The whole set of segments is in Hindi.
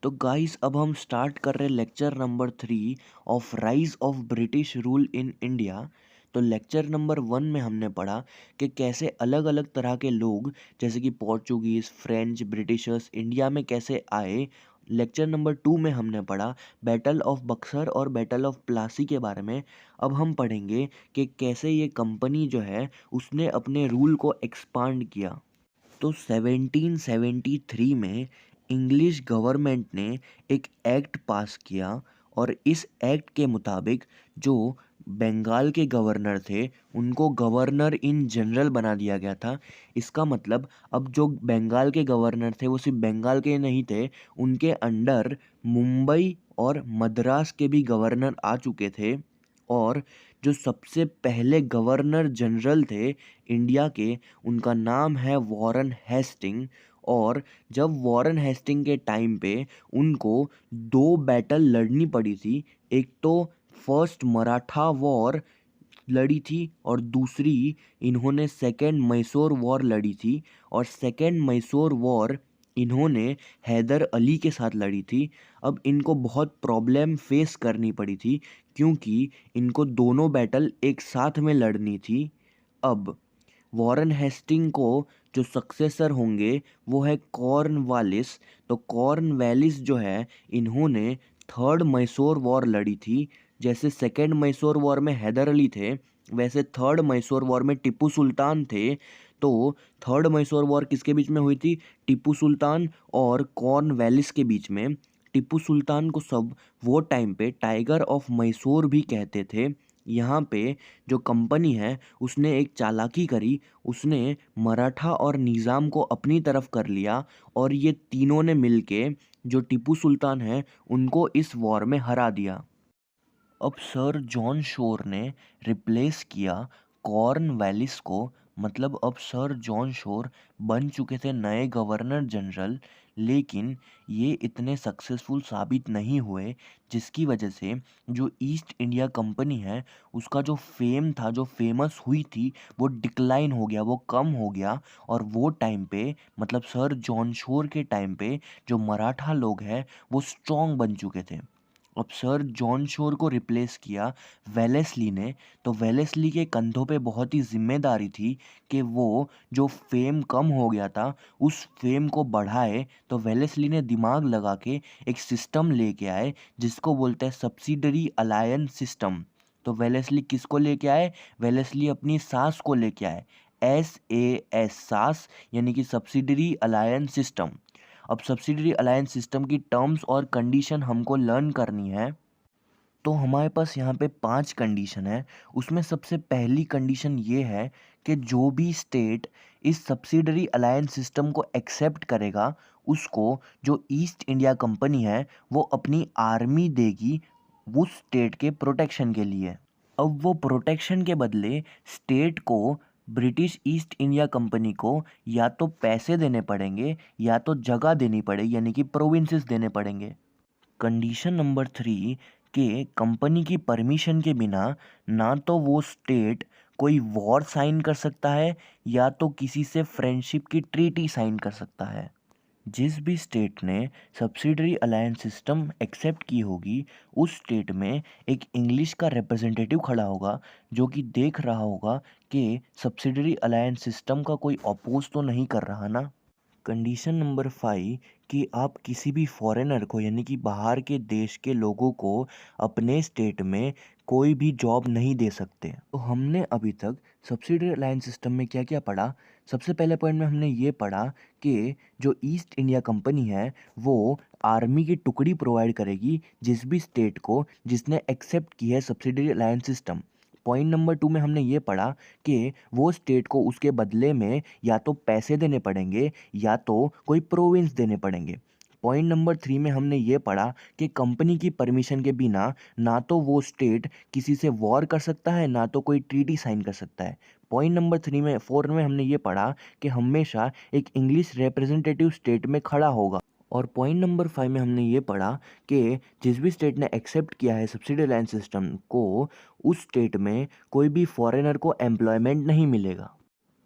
तो गाइस अब हम स्टार्ट कर रहे हैं lecture number 3 of rise of British rule in India. तो लेक्चर नंबर 1 में हमने पढ़ा कि कैसे अलग अलग तरह के लोग जैसे कि पोर्चुगीज़, फ्रेंच, ब्रिटिशर्स इंडिया में कैसे आए। लेक्चर नंबर 2 में हमने पढ़ा बैटल ऑफ बक्सर और बैटल ऑफ प्लासी के बारे में। अब हम पढ़ेंगे कि कैसे ये कंपनी जो है उसने अपने रूल को एक्सपांड किया। तो 1773 में इंग्लिश गवर्नमेंट ने एक एक्ट पास किया और इस एक्ट के मुताबिक जो बंगाल के गवर्नर थे उनको गवर्नर इन जनरल बना दिया गया था। इसका मतलब अब जो बंगाल के गवर्नर थे वो सिर्फ बंगाल के नहीं थे, उनके अंडर मुंबई और मद्रास के भी गवर्नर आ चुके थे। और जो सबसे पहले गवर्नर जनरल थे इंडिया के, उनका नाम है वॉरेन हेस्टिंग। और जब वॉरेन हेस्टिंग के टाइम पे उनको दो बैटल लड़नी पड़ी थी। एक तो फर्स्ट मराठा वॉर लड़ी थी और दूसरी इन्होंने सेकेंड मैसूर वॉर लड़ी थी। और सेकेंड मैसूर वॉर इन्होंने हैदर अली के साथ लड़ी थी। अब इनको बहुत प्रॉब्लम फेस करनी पड़ी थी क्योंकि इनको दोनों बैटल एक साथ में लड़नी थी। अब वॉरेन हेस्टिंग को जो सक्सेसर होंगे वो है कॉर्नवालिस। तो कॉर्नवालिस जो है इन्होंने थर्ड मैसूर वॉर लड़ी थी। जैसे सेकेंड मैसूर वॉर में हैदर अली थे वैसे थर्ड मैसूर वॉर में टिप्पू सुल्तान थे। तो थर्ड मैसूर वॉर किसके बीच में हुई थी? टिप्पू सुल्तान और कॉर्नवालिस के बीच में। टिप्पू सुल्तान को सब वो टाइम पे टाइगर ऑफ मैसूर भी कहते थे। यहाँ पे जो कंपनी है उसने एक चालाकी करी, उसने मराठा और निज़ाम को अपनी तरफ कर लिया और ये तीनों ने मिलके जो टिप्पू सुल्तान है उनको इस वॉर में हरा दिया। अब सर जॉन शोर ने रिप्लेस किया कॉर्नवालिस को। मतलब अब सर जॉन शोर बन चुके थे नए गवर्नर जनरल, लेकिन ये इतने सक्सेसफुल साबित नहीं हुए जिसकी वजह से जो ईस्ट इंडिया कंपनी है उसका जो फेम था, जो फेमस हुई थी, वो डिक्लाइन हो गया, वो कम हो गया। और वो टाइम पे मतलब सर जॉन शोर के टाइम पे जो मराठा लोग हैं वो स्ट्रॉन्ग बन चुके थे। अब सर जॉन शोर को रिप्लेस किया वेलेस्ली ने। तो वेलेस्ली के कंधों पे बहुत ही जिम्मेदारी थी कि वो जो फेम कम हो गया था उस फेम को बढ़ाए। तो वेलेस्ली ने दिमाग लगा के एक सिस्टम लेके आए जिसको बोलते हैं सब्सिडरी अलायंस सिस्टम। तो वेलेस्ली किसको लेके आए? वेलेस्ली अपनी सास को लेके आए। SAS सास, यानी कि सब्सिडरी अलायंस सिस्टम। अब सब्सिडरी अलायंस सिस्टम की टर्म्स और कंडीशन हमको लर्न करनी है। तो हमारे पास यहाँ पे 5 कंडीशन है। उसमें सबसे पहली कंडीशन ये है कि जो भी स्टेट इस सब्सिडरी अलायंस सिस्टम को एक्सेप्ट करेगा उसको जो ईस्ट इंडिया कंपनी है वो अपनी आर्मी देगी उस स्टेट के प्रोटेक्शन के लिए। अब वो प्रोटेक्शन के बदले स्टेट को ब्रिटिश ईस्ट इंडिया कंपनी को या तो पैसे देने पड़ेंगे या तो जगह देनी पड़ेगी, यानी कि प्रोविंसेस देने पड़ेंगे। कंडीशन नंबर 3 के कंपनी की परमिशन के बिना ना तो वो स्टेट कोई वॉर साइन कर सकता है या तो किसी से फ्रेंडशिप की ट्रीटी साइन कर सकता है। जिस भी स्टेट ने सब्सिडरी अलायंस सिस्टम एक्सेप्ट की होगी उस स्टेट में एक इंग्लिश का रिप्रेजेंटेटिव खड़ा होगा जो कि देख रहा होगा कि सब्सिडरी अलायंस सिस्टम का कोई अपोज तो नहीं कर रहा ना। कंडीशन नंबर 5 कि आप किसी भी फॉरेनर को यानी कि बाहर के देश के लोगों को अपने स्टेट में कोई भी जॉब नहीं दे सकते। तो हमने अभी तक सब्सिडरी अलायंस सिस्टम में क्या क्या पढ़ा? सबसे पहले पॉइंट में हमने ये पढ़ा कि जो ईस्ट इंडिया कंपनी है वो आर्मी की टुकड़ी प्रोवाइड करेगी जिस भी स्टेट को जिसने एक्सेप्ट की है subsidiary alliance system. Point number 2 में हमने ये पढ़ा कि वो स्टेट को उसके बदले में या तो पैसे देने पड़ेंगे या तो कोई प्रोविंस देने पड़ेंगे। पॉइंट नंबर 3 में हमने ये पढ़ा कि कंपनी की परमिशन के बिना ना तो वो स्टेट किसी से वॉर कर सकता है ना तो कोई ट्रीटी साइन कर सकता है। पॉइंट नंबर 4 में हमने ये पढ़ा कि हमेशा एक इंग्लिश रिप्रेजेंटेटिव स्टेट में खड़ा होगा। और पॉइंट नंबर 5 में हमने ये पढ़ा कि जिस भी स्टेट ने एक्सेप्ट किया है सब्सिडी लाइन सिस्टम को उस स्टेट में कोई भी फॉरेनर को एम्प्लॉयमेंट नहीं मिलेगा।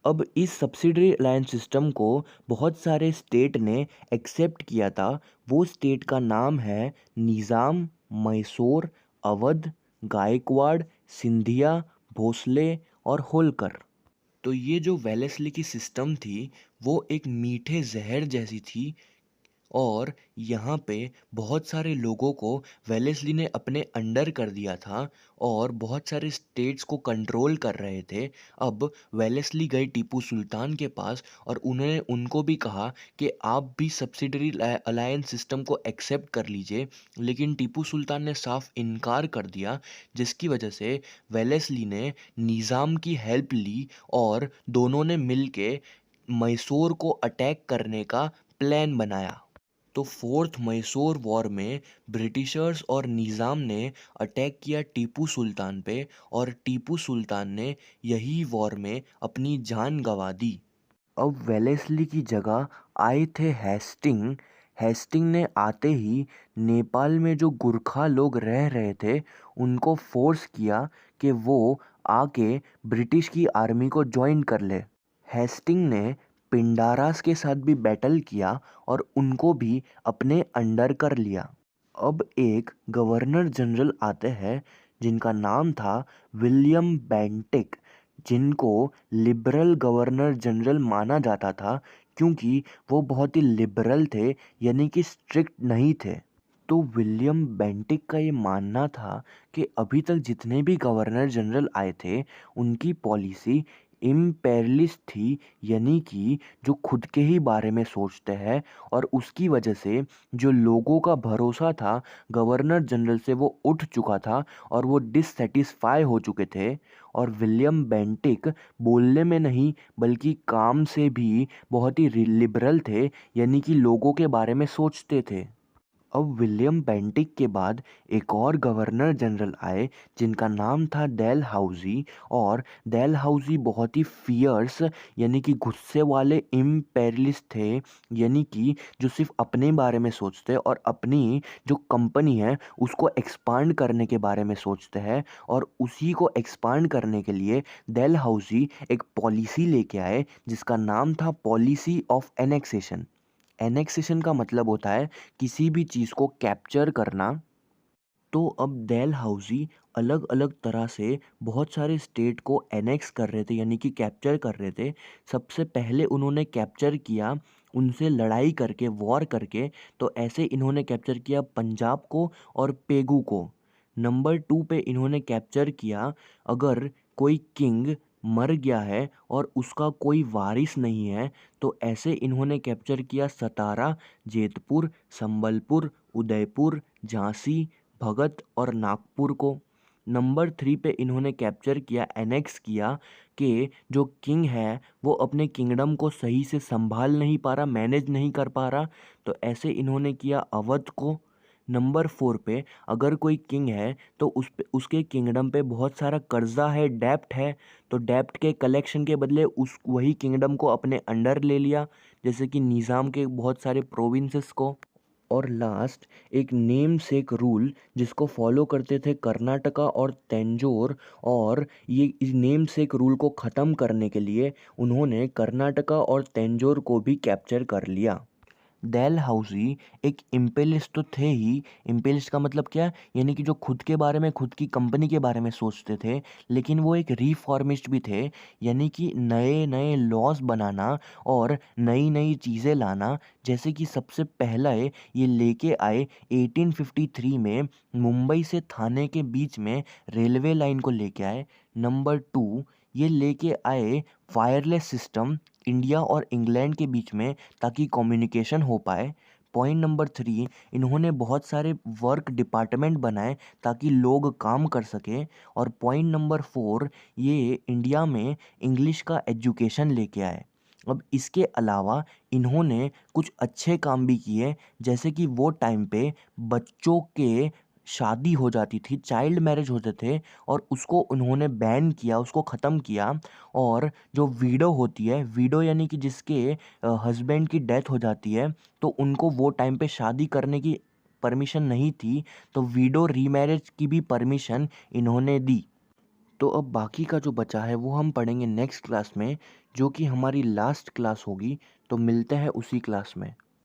अब इस सब्सिडरी अलायंस सिस्टम को बहुत सारे स्टेट ने एक्सेप्ट किया था। वो स्टेट का नाम है निज़ाम, मैसूर, अवध, गायकवाड़, सिंधिया, भोसले और होलकर। तो ये जो वेलेस्ली की सिस्टम थी वो एक मीठे जहर जैसी थी, और यहाँ पे बहुत सारे लोगों को वेलेस्ली ने अपने अंडर कर दिया था और बहुत सारे स्टेट्स को कंट्रोल कर रहे थे। अब वेलेस्ली गए टीपू सुल्तान के पास और उन्होंने उनको भी कहा कि आप भी सब्सिडरी अलायंस सिस्टम को एक्सेप्ट कर लीजिए, लेकिन टीपू सुल्तान ने साफ इनकार कर दिया, जिसकी वजह से वेलेस्ली ने निज़ाम की हेल्प ली और दोनों ने मिलके मैसूर को अटैक करने का प्लान बनाया। तो फोर्थ मैसूर वॉर में ब्रिटिशर्स और निज़ाम ने अटैक किया टीपू सुल्तान पे, और टीपू सुल्तान ने यही वॉर में अपनी जान गंवा दी। अब वेलेस्ली की जगह आए थे हेस्टिंग। हेस्टिंग ने आते ही नेपाल में जो गुरखा लोग रह रहे थे उनको फोर्स किया कि वो आके ब्रिटिश की आर्मी को ज्वाइन कर ले। हेस्टिंग ने पिंडारास के साथ भी बैटल किया और उनको भी अपने अंडर कर लिया। अब एक गवर्नर जनरल आते हैं जिनका नाम था विलियम बेंटिक, जिनको लिबरल गवर्नर जनरल माना जाता था क्योंकि वो बहुत ही लिबरल थे, यानी कि स्ट्रिक्ट नहीं थे। तो विलियम बेंटिक का ये मानना था कि अभी तक जितने भी गवर्नर जनरल आए थे उनकी पॉलिसी इम्पेरियलिस्ट थी, यानी कि जो खुद के ही बारे में सोचते हैं, और उसकी वजह से जो लोगों का भरोसा था गवर्नर जनरल से वो उठ चुका था और वो डिससेटिस्फाई हो चुके थे। और विलियम बेंटिक बोलने में नहीं बल्कि काम से भी बहुत ही लिबरल थे, यानी कि लोगों के बारे में सोचते थे। अब विलियम बेंटिक के बाद एक और गवर्नर जनरल आए जिनका नाम था डेलहाउजी। और डेलहाउजी बहुत ही फियर्स, यानी कि गुस्से वाले इम्पेरियलिस्ट थे, यानी कि जो सिर्फ अपने बारे में सोचते और अपनी जो कंपनी है उसको एक्सपांड करने के बारे में सोचते हैं। और उसी को एक्सपांड करने के लिए डेलहाउजी एक पॉलिसी लेके आए जिसका नाम था पॉलिसी ऑफ एनेक्सेशन। एनेक्सेशन का मतलब होता है किसी भी चीज़ को कैप्चर करना। तो अब डेलहाउजी अलग अलग तरह से बहुत सारे स्टेट को एनेक्स कर रहे थे, यानी कि कैप्चर कर रहे थे। सबसे पहले उन्होंने कैप्चर किया उनसे लड़ाई करके, वॉर करके। तो ऐसे इन्होंने कैप्चर किया पंजाब को और पेगू को। नंबर 2 पे इन्होंने कैप्चर किया, अगर कोई किंग मर गया है और उसका कोई वारिस नहीं है तो ऐसे इन्होंने कैप्चर किया सतारा, जेतपुर, संबलपुर, उदयपुर, झांसी, भगत और नागपुर को। नंबर 3 पे इन्होंने कैप्चर किया, एनेक्स किया कि जो किंग है वो अपने किंगडम को सही से संभाल नहीं पा रहा, मैनेज नहीं कर पा रहा, तो ऐसे इन्होंने किया अवध को। नंबर 4 पे अगर कोई किंग है तो उसके किंगडम पे बहुत सारा कर्जा है, डेप्ट है, तो डेप्ट के कलेक्शन के बदले उस वही किंगडम को अपने अंडर ले लिया, जैसे कि निज़ाम के बहुत सारे प्रोविंसेस को। और लास्ट एक नेम सेक रूल जिसको फॉलो करते थे कर्नाटका और तंजौर। और ये इस नेम सेक रूल को ख़त्म करने के लिए उन्होंने कर्नाटका और तंजौर को भी कैप्चर कर लिया। डेलहाउसी एक इम्पेलिस्ट तो थे ही। इम्पेलिस्ट का मतलब क्या, यानी कि जो खुद के बारे में, खुद की कंपनी के बारे में सोचते थे, लेकिन वो एक रिफॉर्मिस्ट भी थे, यानी कि नए नए लॉज बनाना और नई नई चीज़ें लाना। जैसे कि सबसे पहला है ये लेके आए 1853 में मुंबई से थाने के बीच में रेलवे लाइन को लेके आए। नंबर 2 ये लेके आए वायरलेस सिस्टम इंडिया और इंग्लैंड के बीच में, ताकि कम्युनिकेशन हो पाए। पॉइंट नंबर 3 इन्होंने बहुत सारे वर्क डिपार्टमेंट बनाए ताकि लोग काम कर सकें। और पॉइंट नंबर 4 ये इंडिया में इंग्लिश का एजुकेशन लेके आए। अब इसके अलावा इन्होंने कुछ अच्छे काम भी किए, जैसे कि वो टाइम पे बच्चों के शादी हो जाती थी, चाइल्ड मैरिज होते थे, और उसको उन्होंने बैन किया, उसको ख़त्म किया। और जो वीडो होती है, वीडो यानी कि जिसके हस्बैंड की डेथ हो जाती है तो उनको वो टाइम पे शादी करने की परमिशन नहीं थी, तो वीडो रीमैरिज की भी परमिशन इन्होंने दी। तो अब बाकी का जो बचा है वो हम पढ़ेंगे नेक्स्ट क्लास में जो कि हमारी लास्ट क्लास होगी। तो मिलते हैं उसी क्लास में।